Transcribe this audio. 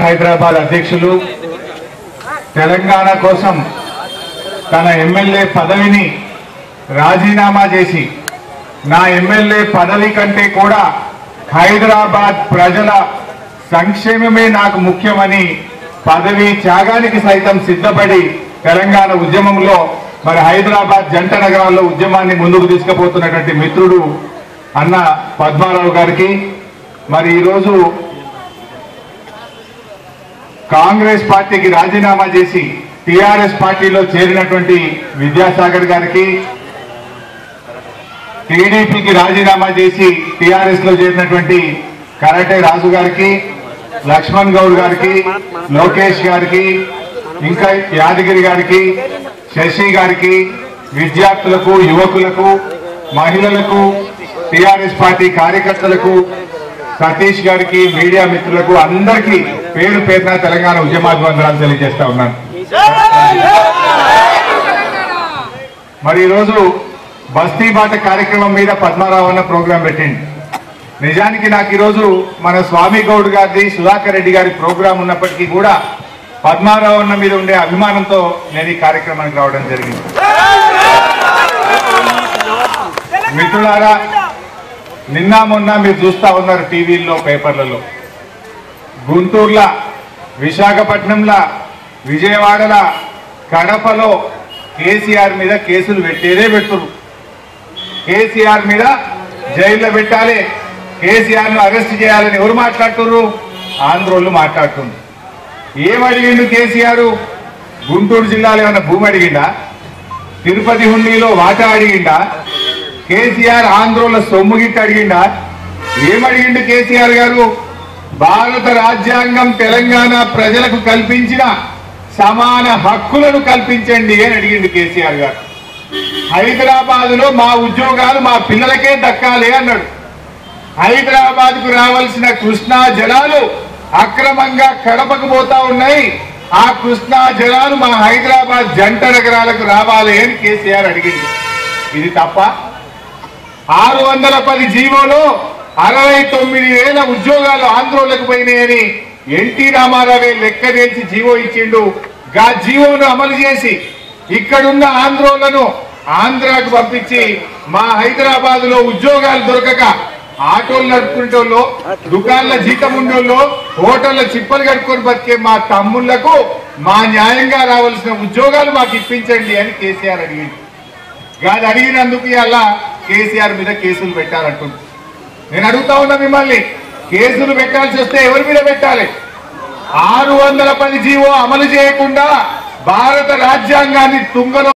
హైదరాబాద్ అధ్యక్షులు తెలంగాణ కోసం తన ఎమ్మెల్యే పదవిని రాజీనామా చేసి నా ఎమ్మెల్యే పదవి కంటే కూడా హైదరాబాద్ ప్రజల సంక్షేమమే నాకు ముఖ్యమని పదవి త్యాగానికి సైతం సిద్ధపడి తెలంగాణ ఉద్యమంలో మరి హైదరాబాద్ జంట నగరాల్లో ఉద్యమాన్ని ముందుకు తీసుకుపోతున్నటువంటి మిత్రుడు అన్న పద్మారావు గారికి మరి ఈరోజు కాంగ్రెస్ పార్టీకి రాజీనామా చేసి టిఆర్ఎస్ పార్టీలో చేరినటువంటి విద్యాసాగర్ గారికి, టీడీపీకి రాజీనామా చేసి టిఆర్ఎస్ లో చేరినటువంటి కరాటే రాజు గారికి, లక్ష్మణ్ గౌడ్ గారికి, లోకేష్ గారికి, ఇంకా యాదగిరి గారికి, శశి గారికి, విద్యార్థులకు, యువకులకు, మహిళలకు, టిఆర్ఎస్ పార్టీ కార్యకర్తలకు, సతీష్ గారికి, మీడియా మిత్రులకు అందరికీ పేరు పేరున తెలంగాణ ఉద్యమాభివందనాలు తెలియజేస్తా ఉన్నాను. మరి ఈరోజు బస్తీ బాట కార్యక్రమం మీద పద్మారావు అన్న ప్రోగ్రాం పెట్టింది. నిజానికి నాకు ఈరోజు మన స్వామి గౌడ్ గారిది, సుధాకర్ రెడ్డి గారి ప్రోగ్రాం ఉన్నప్పటికీ కూడా పద్మారావు అన్న మీద ఉండే అభిమానంతో నేను ఈ కార్యక్రమానికి రావడం జరిగింది. మిత్రులారా, నిన్న మొన్న మీరు చూస్తా ఉన్నారు టీవీల్లో, పేపర్లలో, గుంటూరులో, విశాఖపట్నంలో, విజయవాడలో, కడపలో కేసీఆర్ మీద కేసులు పెట్టేదే పెడుతున్నారు. కేసీఆర్ మీద జైల్లో పెట్టాలి, కేసీఆర్ ను అరెస్ట్ చేయాలని ఎవరు మాట్లాడుతున్నారు? ఆంధ్రోళ్ళు మాట్లాడుతున్నారు. ఏమడిగిండు కేసీఆర్? గుంటూరు జిల్లాలో ఏమన్నా భూమి అడిగిండా? తిరుపతి హుండీలో వాటా అడిగిండా? కేసీఆర్ ఆంధ్రోళ్ళ సొమ్ము గిట్ట అడిగిండా? ఏమడిగిండు కేసీఆర్ గారు? భారత రాజ్యాంగం తెలంగాణ ప్రజలకు కల్పించిన సమాన హక్కులను కల్పించండి అని అడిగిండు కేసీఆర్ గారు. హైదరాబాద్ లో మా ఉద్యోగాలు మా పిల్లలకే దక్కాలి అన్నాడు. హైదరాబాద్ కు రావాల్సిన కృష్ణా జలాలు అక్రమంగా కడపకు పోతా ఉన్నాయి, ఆ కృష్ణా జలాలు మా హైదరాబాద్ జంట నగరాలకు రావాలి అని కేసీఆర్ అడిగింది. ఇది తప్ప? 610 జీవోలో 69,000 ఉద్యోగాలు ఆంధ్రోలకు పోయినాయని ఎన్టీ రామారావే లెక్క తెలిసి జీవో ఇచ్చిండు. గా జీవోను అమలు చేసి ఇక్కడున్న ఆంధ్రోలను ఆంధ్రాకు పంపించి మా హైదరాబాద్ లో ఉద్యోగాలు దొరకక ఆటోలు నడుపుకునేటోళ్ళు, దుకాణాల జీతం ఉండేళ్ళు, హోటళ్ల చిప్పలు కట్టుకొని బతికే మా తమ్ముళ్లకు మా న్యాయంగా రావాల్సిన ఉద్యోగాలు మాకు ఇప్పించండి అని కేసీఆర్ అడిగింది. గాది అడిగినందుకు ఇలా కేసీఆర్ మీద కేసులు పెట్టాలంటుంది. నేను అడుగుతా ఉన్నా మిమ్మల్ని, కేసులు పెట్టాల్సి వస్తే ఎవరి మీద పెట్టాలి? 610 జీవో అమలు చేయకుండా భారత రాజ్యాంగాన్ని తుంగలో